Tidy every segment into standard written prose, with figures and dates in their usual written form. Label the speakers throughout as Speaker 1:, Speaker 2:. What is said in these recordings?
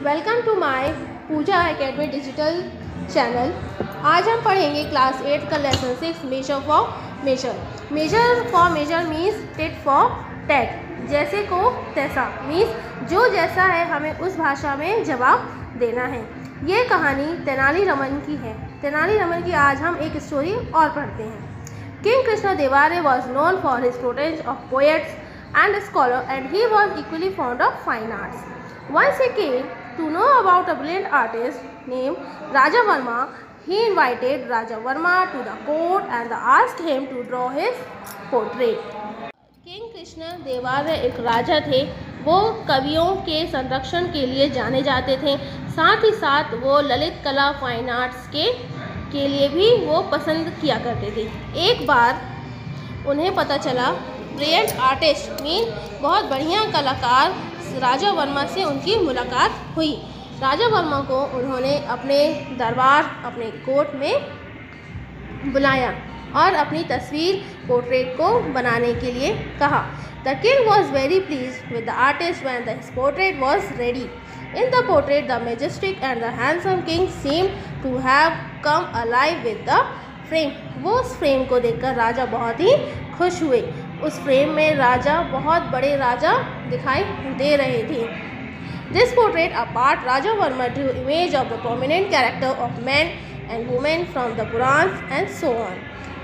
Speaker 1: Welcome to my Pooja academy digital channel. आज हम पढ़ेंगे क्लास 8 का lesson 6 measure for measure. Measure for measure means tit for tat. जैसे को तैसा मीन्स जो जैसा है हमें उस भाषा में जवाब देना है। ये कहानी तेनाली रमन की है। तेनाली रमन की आज हम एक स्टोरी और पढ़ते हैं। King Krishna Devaraya was known for his protege of poets and scholar, and he was equally fond of fine arts. Once he came to know about a brilliant artist named Raja Varma. He invited Raja Varma to the court and asked him to draw his portrait. King Krishna Devaraya एक राजा थे। वो कवियों के संरक्षण के लिए जाने जाते थे। साथ ही साथ वो ललित कला फाइन आर्ट्स के लिए भी वो पसंद किया करते थे। एक बार उन्हें पता चला ब्रिलियंट आर्टिस्ट मीन बहुत बढ़िया कलाकार राजा वर्मा से उनकी मुलाकात हुई। राजा वर्मा को उन्होंने अपने दरबार अपने कोर्ट में बुलाया और अपनी तस्वीर पोर्ट्रेट को बनाने के लिए कहा। The king was very pleased with the artist when the portrait was ready. In the portrait the majestic and the handsome king seem to have come alive with the frame. वो उस frame को देखकर राजा बहुत ही खुश हुए। उस frame में राजा बहुत बड़े राजा दिखाई दे रहे थे। This portrait apart Raja Varma drew image of the prominent character of man and women from the Purana and so on.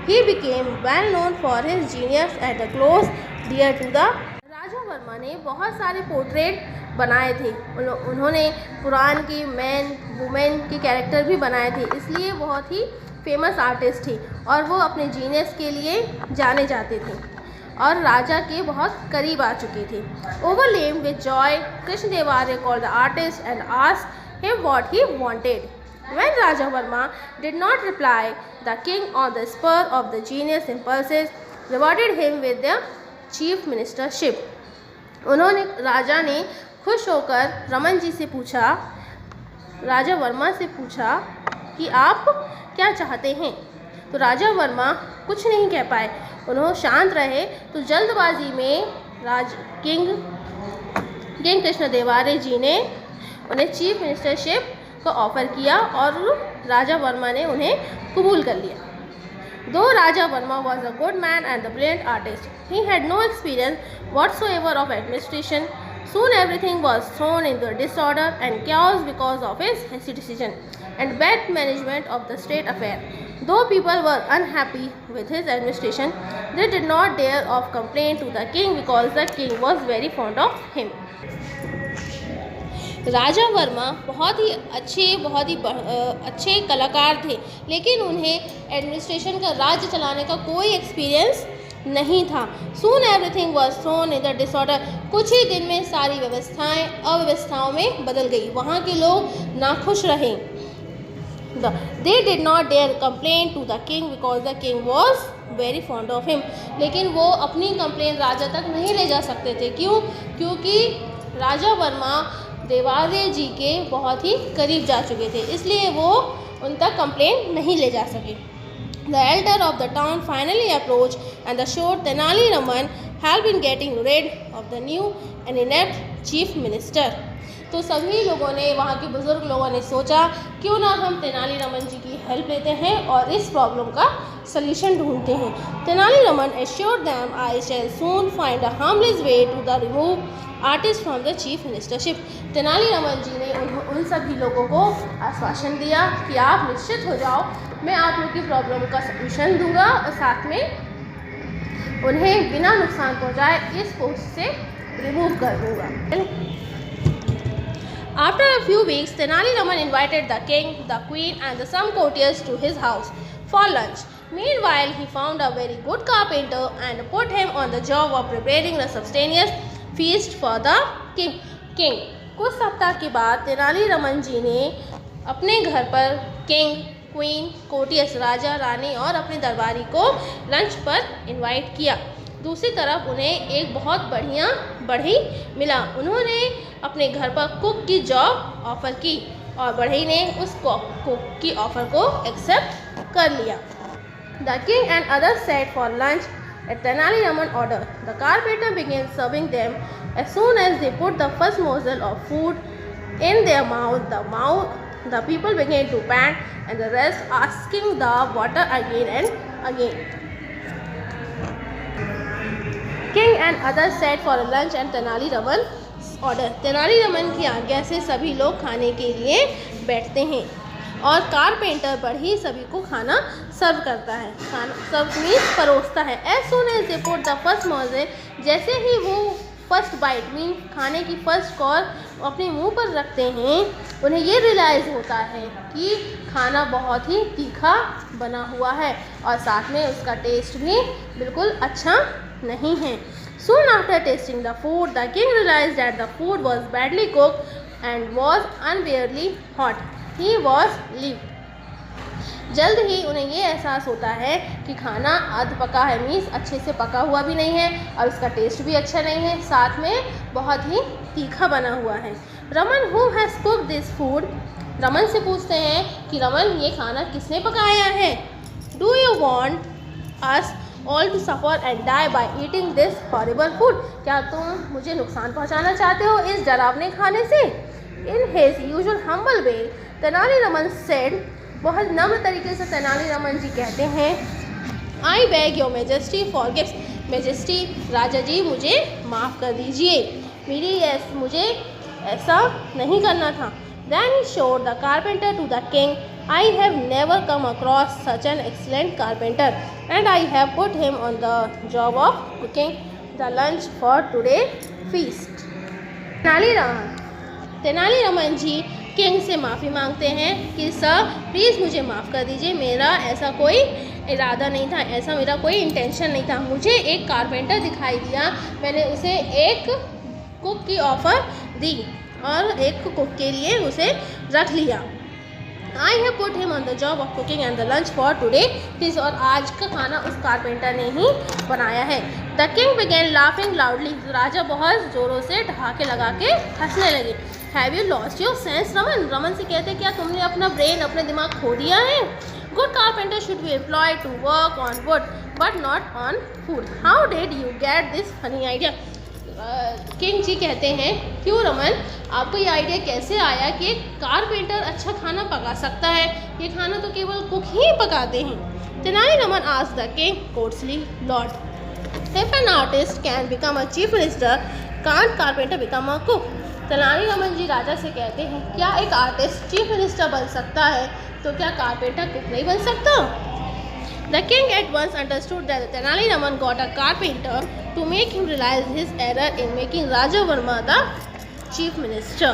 Speaker 1: He became well known for his genius at the close dear to the. Raja Varma ने बहुत सारे portrait बनाए थे। उन्होंने पुराण की man women के character भी बनाए थे, इसलिए बहुत ही फेमस आर्टिस्ट थे और वो अपने जीनियस के लिए जाने जाते थे और राजा के बहुत करीब आ चुके थे। Overwhelmed with joy, Krishna Devare called the artist and asked him what he wanted. When Raja Varma did not reply, the king, on the spur of the genius impulses, rewarded him with the chief ministership. उन्होंने राजा ने खुश होकर रमन जी से पूछा, राजा वर्मा से पूछा कि आप क्या चाहते हैं। तो राजा वर्मा कुछ नहीं कह पाए। उन्होंने शांत रहे। तो जल्दबाजी में किंग कृष्ण देवारे जी ने उन्हें चीफ मिनिस्टरशिप का ऑफ़र किया और राजा वर्मा ने उन्हें कबूल कर लिया। Though Raja Varma was a good man and a brilliant artist, he had no experience whatsoever of administration. Soon everything was thrown into disorder and chaos because of his hasty decision and bad management of the state affair. Though people were unhappy with his administration, they did not dare of complain to the king because the king was very fond of him. राजा वर्मा बहुत ही अच्छे कलाकार थे, लेकिन उन्हें administration का राज्य चलाने का कोई एक्सपीरियंस नहीं था। Soon everything was thrown in the disorder. कुछ ही दिन में सारी व्यवस्थाएं अव्यवस्थाओं में बदल गई। वहाँ के लोग नाखुश रहे। They did not dare complain to the king because the king was very fond of him. लेकिन वो अपनी कंप्लेन राजा तक नहीं ले जा सकते थे। क्यों? क्योंकि राजा वर्मा देवारे जी के बहुत ही करीब जा चुके थे, इसलिए वो उन तक कंप्लेन नहीं ले जा सके। The elder of the town finally approached and assured Tenali Raman help in getting rid of the new and inept chief minister. तो सभी लोगों ने, वहाँ के बुजुर्ग लोगों ने सोचा क्यों ना हम तेनाली रमन जी की हेल्प लेते हैं और इस प्रॉब्लम का सल्यूशन ढूंढते हैं। Tenali Raman assured them, I shall soon find a harmless way to the remove artist from the chief ministership. Tenali Raman ji ने उन सभी लोगों को आश्वासन दिया कि आप निश्चित हो जाओ, मैं आप लोग की प्रॉब्लम का सल्यूशन दूंगा और साथ में उन्हें बिना नुकसान पहुंचाए इस पोस्ट से रिमूव कर दूंगा। After a few weeks, Tenali Raman invited the king, the queen and some courtiers to his house for lunch. Meanwhile, he found a very good carpenter and put him on the job of preparing a substantious feast for the king. कुछ सप्ताह के बाद तेनाली रमन जी ने अपने घर पर king, queen, courtiers, राजा, रानी और अपने दरबारी को लंच पर इनवाइट किया। दूसरी तरफ उन्हें एक बहुत बढ़िया बढ़ई मिला। उन्होंने अपने घर पर कुक की जॉब ऑफ़र की और बढ़ई ने उस कुक की ऑफ़र को एक्सेप्ट कर लिया। The king and others set for lunch at Tenali Raman order. The carpenter began serving them. As soon as they put the first morsel of food in their the people began to pant, and the rest asking the water again and again. King and others sat for lunch and Tenali Raman order. Tenali Raman की आज्ञा से सभी लोग खाने के लिए बैठते हैं और कारपेंटर पर ही सभी को खाना सर्व करता है. खाना सर्व मीन्स परोसता है. As soon as they put the first morsel, जैसे ही वो फर्स्ट बाइट मीन खाने की फर्स्ट कौर अपने मुंह पर रखते हैं, उन्हें ये रियलाइज़ होता है कि खाना बहुत ही तीखा बना हुआ है और साथ में उसका टेस्ट भी बिल्कुल अच्छा नहीं है. Soon after tasting the food, the king realized that the food was badly cooked and was unbearably hot. He was relieved. जल्द ही उन्हें ये एहसास होता है कि खाना अध पका है मीन्स अच्छे से पका हुआ भी नहीं है और उसका टेस्ट भी अच्छा नहीं है, साथ में बहुत ही तीखा बना हुआ है. Raman who has cooked this food, Raman से पूछते हैं कि रमन ये खाना किसने पकाया है. Do you want us all to suffer and die by eating this horrible food, क्या तुम मुझे नुकसान पहुंचाना चाहते हो इस डरावने खाने से. In his usual humble way, Tenali Raman said, बहुत नम्र तरीके से तेनाली रमन जी कहते हैं, I beg your majesty forgives, majesty राजा जी मुझे माफ़ कर दीजिए, मुझे ऐसा नहीं करना था. Then he showed the carpenter to the king. I have never come across such an excellent carpenter, and I have put him on the job of cooking the lunch for today's feast. Tenali Raman ji king से माफ़ी मांगते हैं कि sir please मुझे माफ़ कर दीजिए, मेरा ऐसा कोई इरादा नहीं था, ऐसा मेरा कोई इंटेंशन नहीं था. मुझे एक कारपेंटर दिखाई दिया, मैंने उसे एक कुक की ऑफ़र दी और एक कुक के लिए उसे रख लिया. I have put him on the job of cooking and the lunch for today please, और आज का खाना उस कारपेंटर ने ही बनाया है. The king began laughing loudly, राजा बहुत ज़ोरों से ठहाके लगा के हंसने लगे. Have you lost your sense Raman, Raman से कहते क्या तुमने अपना ब्रेन अपने दिमाग खो दिया है. Good carpenter should be employed to work on wood but not on food. How did you get this funny idea. King ji कहते हैं क्यों रमन, आपको ये आइडिया कैसे आया कि एक कारपेंटर अच्छा खाना पका सकता है, ये खाना तो केवल कुक ही पकाते हैं. Tenali Raman asked the king courtly, lord, if an artist can become a chief minister, can't carpenter become a cook. Tenali Raman ji राजा से कहते हैं क्या एक आर्टिस्ट चीफ मिनिस्टर बन सकता है तो क्या कारपेंटर कुक नहीं बन सकता. The king at once understood that Tenali Raman got a carpenter to make him realize his error in making Raja Varma the chief minister.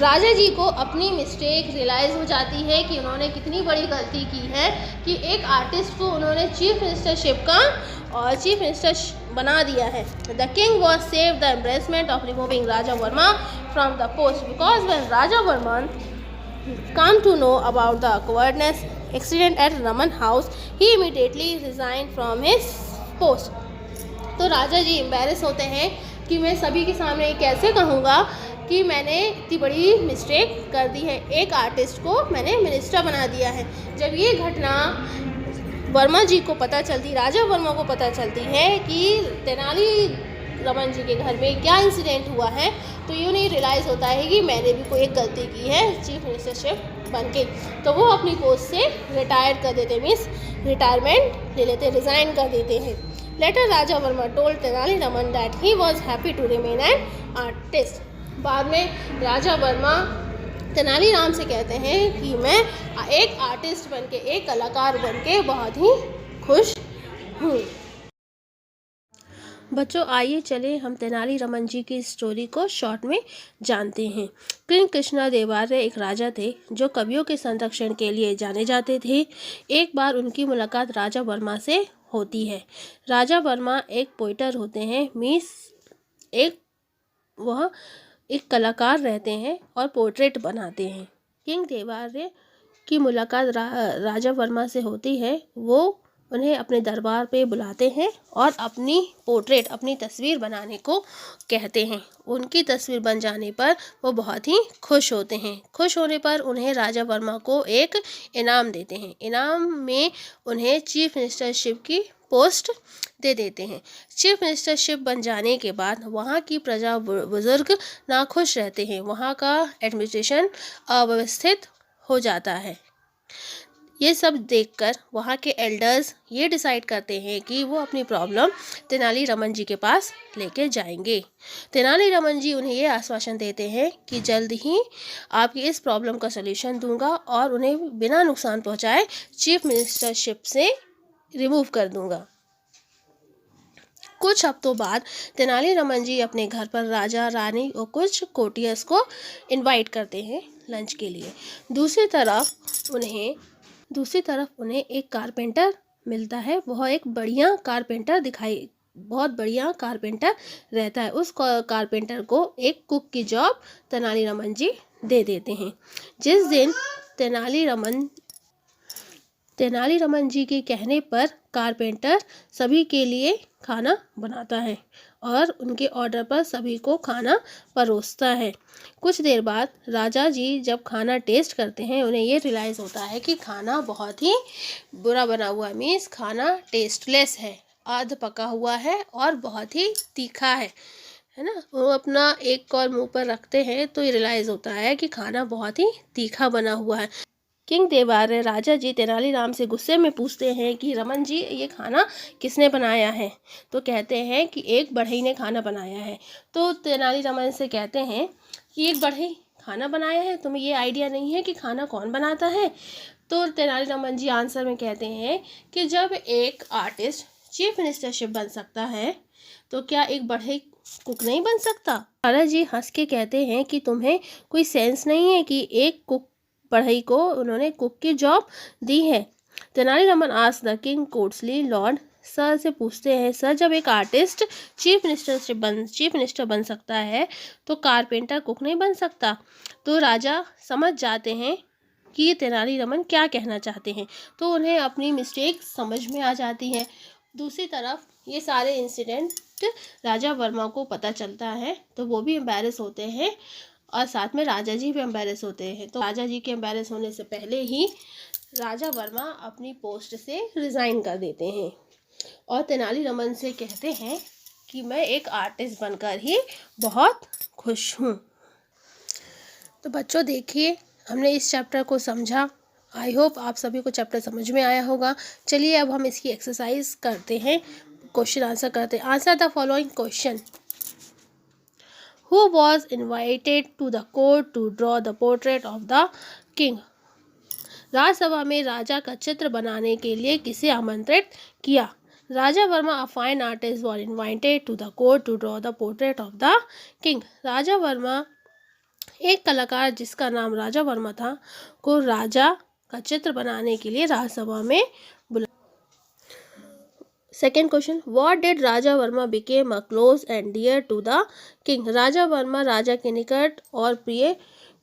Speaker 1: राजा जी को अपनी मिस्टेक रियलाइज़ हो जाती है कि उन्होंने कितनी बड़ी गलती की है कि एक आर्टिस्ट को उन्होंने चीफ मिनिस्टरशिप का और चीफ मिनिस्टर बना दिया है. The king was save the embarrassment of removing Raja Varma from the post because when Raja Varman come to know about the cowardness accident at Raman house, he immediately resigned from his post. तो राजा जी embarrass होते हैं कि मैं सभी के सामने कैसे कहूँगा कि मैंने इतनी बड़ी मिस्टेक कर दी है, एक आर्टिस्ट को मैंने मिनिस्टर बना दिया है. जब ये घटना वर्मा जी को पता चलती, राजा वर्मा को पता चलती है कि तेनाली रमन जी के घर में क्या इंसिडेंट हुआ है, तो यूँ नहीं रियलाइज़ होता है कि मैंने भी कोई एक गलती की है चीफ मिनिस्टरशिप बन के. तो वो अपनी पोस्ट से रिटायर कर देते, मीन्स रिटायरमेंट ले लेते, रिज़ाइन कर देते हैं. Later Raja Varma told Tenali Raman that he was happy to remain an artist. बाद में राजा वर्मा तेनाली राम से कहते हैं कि मैं एक आर्टिस्ट बन के, एक कलाकार बन के बहुत ही खुश हूँ. बच्चों आइए चले हम तेनाली रमन जी की स्टोरी को शॉर्ट में जानते हैं. किंग कृष्णदेवराय एक राजा थे जो कवियों के संरक्षण के लिए जाने जाते थे. एक बार उनकी मुलाकात राजा वर्मा से होती है. राजा वर्मा एक पोइटर होते हैं, मीन्स वह एक कलाकार रहते हैं और पोर्ट्रेट बनाते हैं. किंग देवराय की मुलाकात राजा वर्मा से होती है. वो उन्हें अपने दरबार पे बुलाते हैं और अपनी पोर्ट्रेट, अपनी तस्वीर बनाने को कहते हैं. उनकी तस्वीर बन जाने पर वो बहुत ही खुश होते हैं. खुश होने पर उन्हें राजा वर्मा को एक इनाम देते हैं. इनाम में उन्हें चीफ मिनिस्टरशिप की पोस्ट दे देते हैं। चीफ मिनिस्टरशिप बन जाने के बाद वहाँ की प्रजा बुजुर्ग नाखुश रहते हैं, वहाँ का एडमिनिस्ट्रेशन अव्यवस्थित हो जाता है। ये सब देखकर वहाँ के एल्डर्स ये डिसाइड करते हैं कि वो अपनी प्रॉब्लम तेनालीरामन जी के पास लेके जाएंगे। तेनालीरामन जी उन्हें ये आश्वासन देते हैं कि जल्द ही आपकी इस प्रॉब्लम का सलूशन दूंगा और उन्हें बिना नुकसान पहुँचाए चीफ मिनिस्टरशिप से रिमूव कर दूंगा। कुछ हफ्तों बाद तेनालीरामन जी अपने घर पर राजा, रानी और कुछ कोर्टियर्स को इनवाइट करते हैं लंच के लिए। दूसरी तरफ उन्हें एक कारपेंटर मिलता है। वह एक बहुत बढ़िया कारपेंटर रहता है। उस कारपेंटर को एक कुक की जॉब तेनालीरामन जी दे देते हैं। जिस दिन तेनालीरामन जी के कहने पर कारपेंटर सभी के लिए खाना बनाता है और उनके ऑर्डर पर सभी को खाना परोसता है। कुछ देर बाद राजा जी जब खाना टेस्ट करते हैं, उन्हें ये रियलाइज़ होता है कि खाना बहुत ही बुरा बना हुआ है, मीन्स खाना टेस्टलेस है, आध पका हुआ है और बहुत ही तीखा है ना। वो अपना एक कौर मुंह पर रखते हैं तो ये रियलाइज़ होता है कि खाना बहुत ही तीखा बना हुआ है। किंग देवार्य राजा जी तेनालीराम से गुस्से में पूछते हैं कि रमन जी ये खाना किसने बनाया है। तो कहते हैं कि एक बढ़ई ने खाना बनाया है। तो तेनालीरामन से कहते हैं कि एक बढ़ई खाना बनाया है, तुम्हें ये आइडिया नहीं है कि खाना कौन बनाता है। तो तेनालीरामन जी आंसर में कहते हैं कि जब एक आर्टिस्ट चीफ मिनिस्टरशिप बन सकता है तो क्या एक बढ़ई कुक नहीं बन सकता। राजा जी हंस के कहते हैं कि तुम्हें कोई सेंस नहीं है कि एक कुक बढ़ई को उन्होंने कुक की जॉब दी है। Tenali Raman ask the king courtly Lord, sir से पूछते हैं, सर जब एक आर्टिस्ट चीफ मिनिस्टर बन सकता है तो कारपेंटर कुक नहीं बन सकता। तो राजा समझ जाते हैं कि तेनालीरामन क्या कहना चाहते हैं, तो उन्हें अपनी मिस्टेक समझ में आ जाती है। दूसरी तरफ ये सारे इंसिडेंट राजा वर्मा को पता चलता है तो वो भी एम्बैरेस होते हैं और साथ में राजा जी भी एम्बैरेस होते हैं। तो राजा जी के एम्बैरेस होने से पहले ही राजा वर्मा अपनी पोस्ट से रिज़ाइन कर देते हैं और तेनालीरामन से कहते हैं कि मैं एक आर्टिस्ट बनकर ही बहुत खुश हूँ। तो बच्चों देखिए, हमने इस चैप्टर को समझा। आई होप आप सभी को चैप्टर समझ में आया होगा। चलिए अब हम इसकी एक्सरसाइज करते हैं, क्वेश्चन आंसर करते हैं। Answer the following question. Who was invited to the court to draw the portrait of the king? Rajya Sabha में राजा का चित्र बनाने के लिए किसे आमंत्रित किया। राजा Verma a fine artist was invited to the court to draw the portrait of the king. राजा वर्मा एक कलाकार जिसका नाम राजा वर्मा था को राजा का चित्र बनाने के लिए राज्यसभा में बुलाया। Second question, what did Raja Varma became a close and dear to the king. Raja Varma राजा के निकट और प्रिय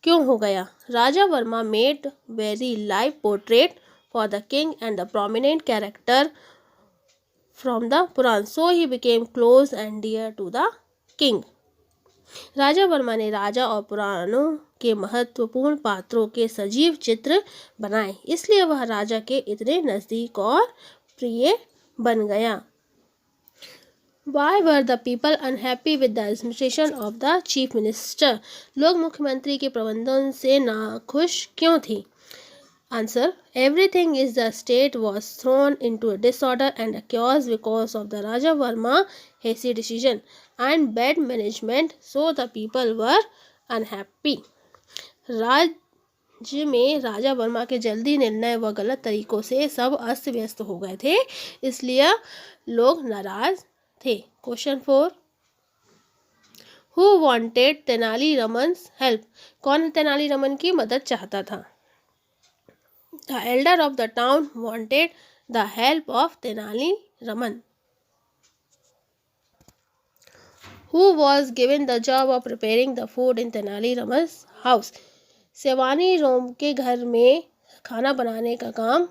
Speaker 1: क्यों हो गया। Raja Varma made very live portrait for the king and the prominent character from the Purana, so he became close and dear to the king. Raja Varma ने राजा और पुराणों के महत्वपूर्ण पात्रों के सजीव चित्र बनाए, इसलिए वह राजा के इतने नज़दीक और प्रिय बन गया। Why were the people unhappy with the administration of the chief minister? लोग मुख्यमंत्री के प्रबंधन से नाखुश क्यों थे। Answer, everything is the state was thrown into a disorder and a chaos because of the Raja Varma hasty decision and bad management, so the people were unhappy. राज्य में राजा वर्मा के जल्दी निर्णय व गलत तरीकों से सब अस्त व्यस्त हो गए थे, इसलिए लोग नाराज थे। Question 4, who wanted Tenaliraman's help. कौन तेनालीरामन की मदद चाहता था। The elder of the town wanted the help of Tenaliraman. Who was given the job of preparing the food in Tenaliraman's house. सेवानी रोम के घर में खाना बनाने का काम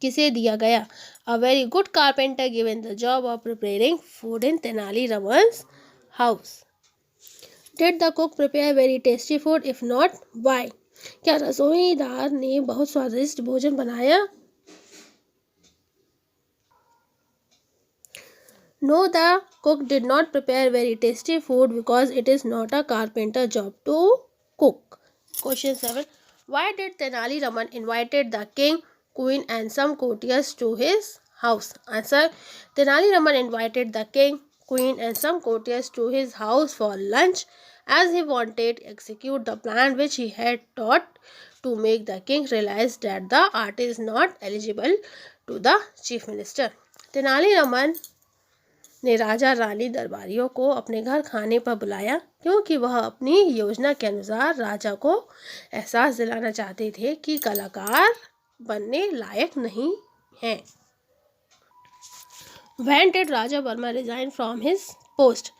Speaker 1: किसे दिया गया। A very good carpenter given the job of preparing food in Tenaliraman's house. Did the cook prepare very tasty food, if not why. क्या रसोईदार ने बहुत स्वादिष्ट भोजन बनाया। No, the cook did not prepare very tasty food because it is not a carpenter job to cook. Question 7. Why did Tenali Raman invited the king, queen and some courtiers to his house? Answer. Tenali Raman invited the king, queen and some courtiers to his house for lunch as he wanted to execute the plan which he had taught to make the king realize that the art is not eligible to the chief minister. Tenali Raman ने राजा रानी दरबारियों को अपने घर खाने पर बुलाया क्योंकि वह अपनी योजना के अनुसार राजा को एहसास दिलाना चाहते थे कि कलाकार बनने लायक नहीं हैं. When did Raja Verma resign from his post?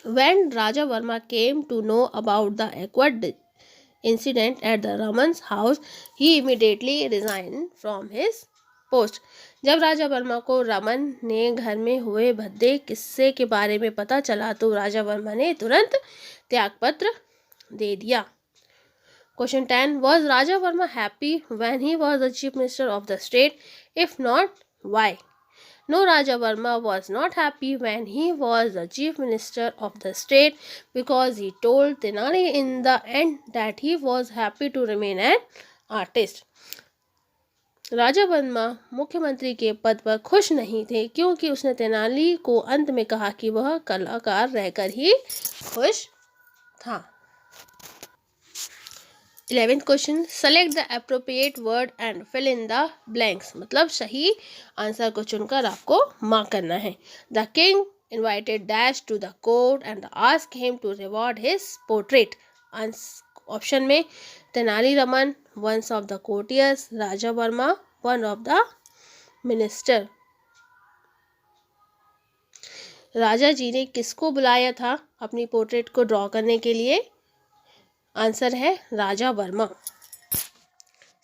Speaker 1: When Raja Verma came to know about the awkward incident at the Raman's house, he immediately resigned from his post. जब राजा वर्मा को रमन ने घर में हुए भद्दे किस्से के बारे में पता चला तो राजा वर्मा ने तुरंत त्यागपत्र दे दिया. Question 10. Was Raja Verma happy when he was the chief minister of the state? If not, why? No, Raja Verma was not happy when he was the chief minister of the state because he told Tenali in the end that he was happy to remain an artist. राजा वर्मा मुख्यमंत्री के पद पर खुश नहीं थे क्योंकि उसने तेनाली को अंत में कहा कि वह कलाकार रहकर ही खुश था. 11th question. Select the appropriate word and fill in the blanks. मतलब सही आंसर को चुनकर आपको मार्क करना है. The king invited dash to the court and ask him to reward his portrait. Option में Tenali Raman, ones of the courtiers, Raja Varma, one of the minister. राजा जी ने किसको बुलाया था अपनी पोर्ट्रेट को ड्रॉ करने के लिए? आंसर है Raja Varma.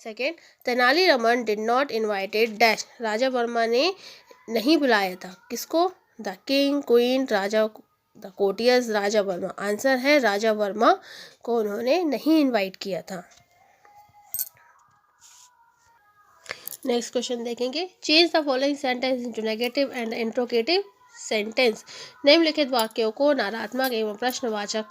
Speaker 1: Second. Tenali Raman did not invited dash. Raja Varma ने नहीं बुलाया था किसको? द किंग, क्वीन, राजा, the courtiers, Raja Varma. Answer है राजा वर्मा को उन्होंने नहीं इनवाइट किया था. नेक्स्ट क्वेश्चन देखेंगे. Change the following sentence into negative and interrogative sentence. निम्नलिखित वाक्यों को नकारात्मक एवं प्रश्नवाचक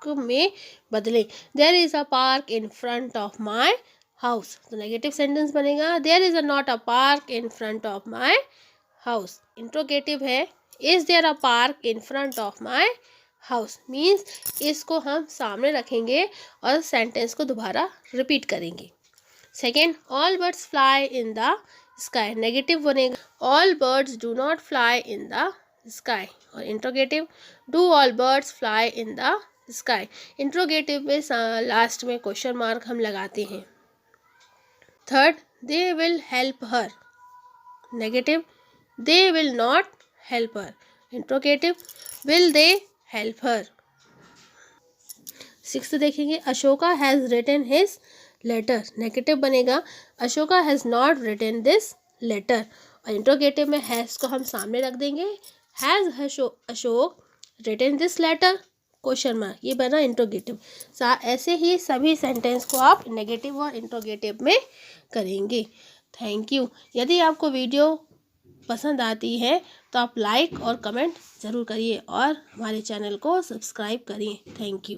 Speaker 1: में बदलें. There is a park in front of my house. तो नेगेटिव सेंटेंस बनेगा there is not a park in front of my house. Interrogative है is there a park in front of my house. Means इसको हम सामने रखेंगे और sentence को दोबारा रिपीट करेंगे. Second. All birds fly in the sky. Negative बनेगा all birds do not fly in the sky. और interrogative do all birds fly in the sky. Interrogative में लास्ट में क्वेश्चन मार्क हम लगाते हैं. Third. They will help her. Negative they will not help her. Interrogative will they help her. Sixth देखेंगे. Ashoka has written his letter. Negative बनेगा Ashoka has not written this letter. और interrogative में has को हम सामने रख देंगे. Has Ashok written this letter question mark. ये बना इंट्रोगेटिव. ऐसे ही सभी सेंटेंस को आप नेगेटिव और इंट्रोगेटिव में करेंगे. Thank you. यदि आपको वीडियो पसंद आती है तो आप लाइक और कमेंट ज़रूर करिए और हमारे चैनल को सब्सक्राइब करिए. Thank you.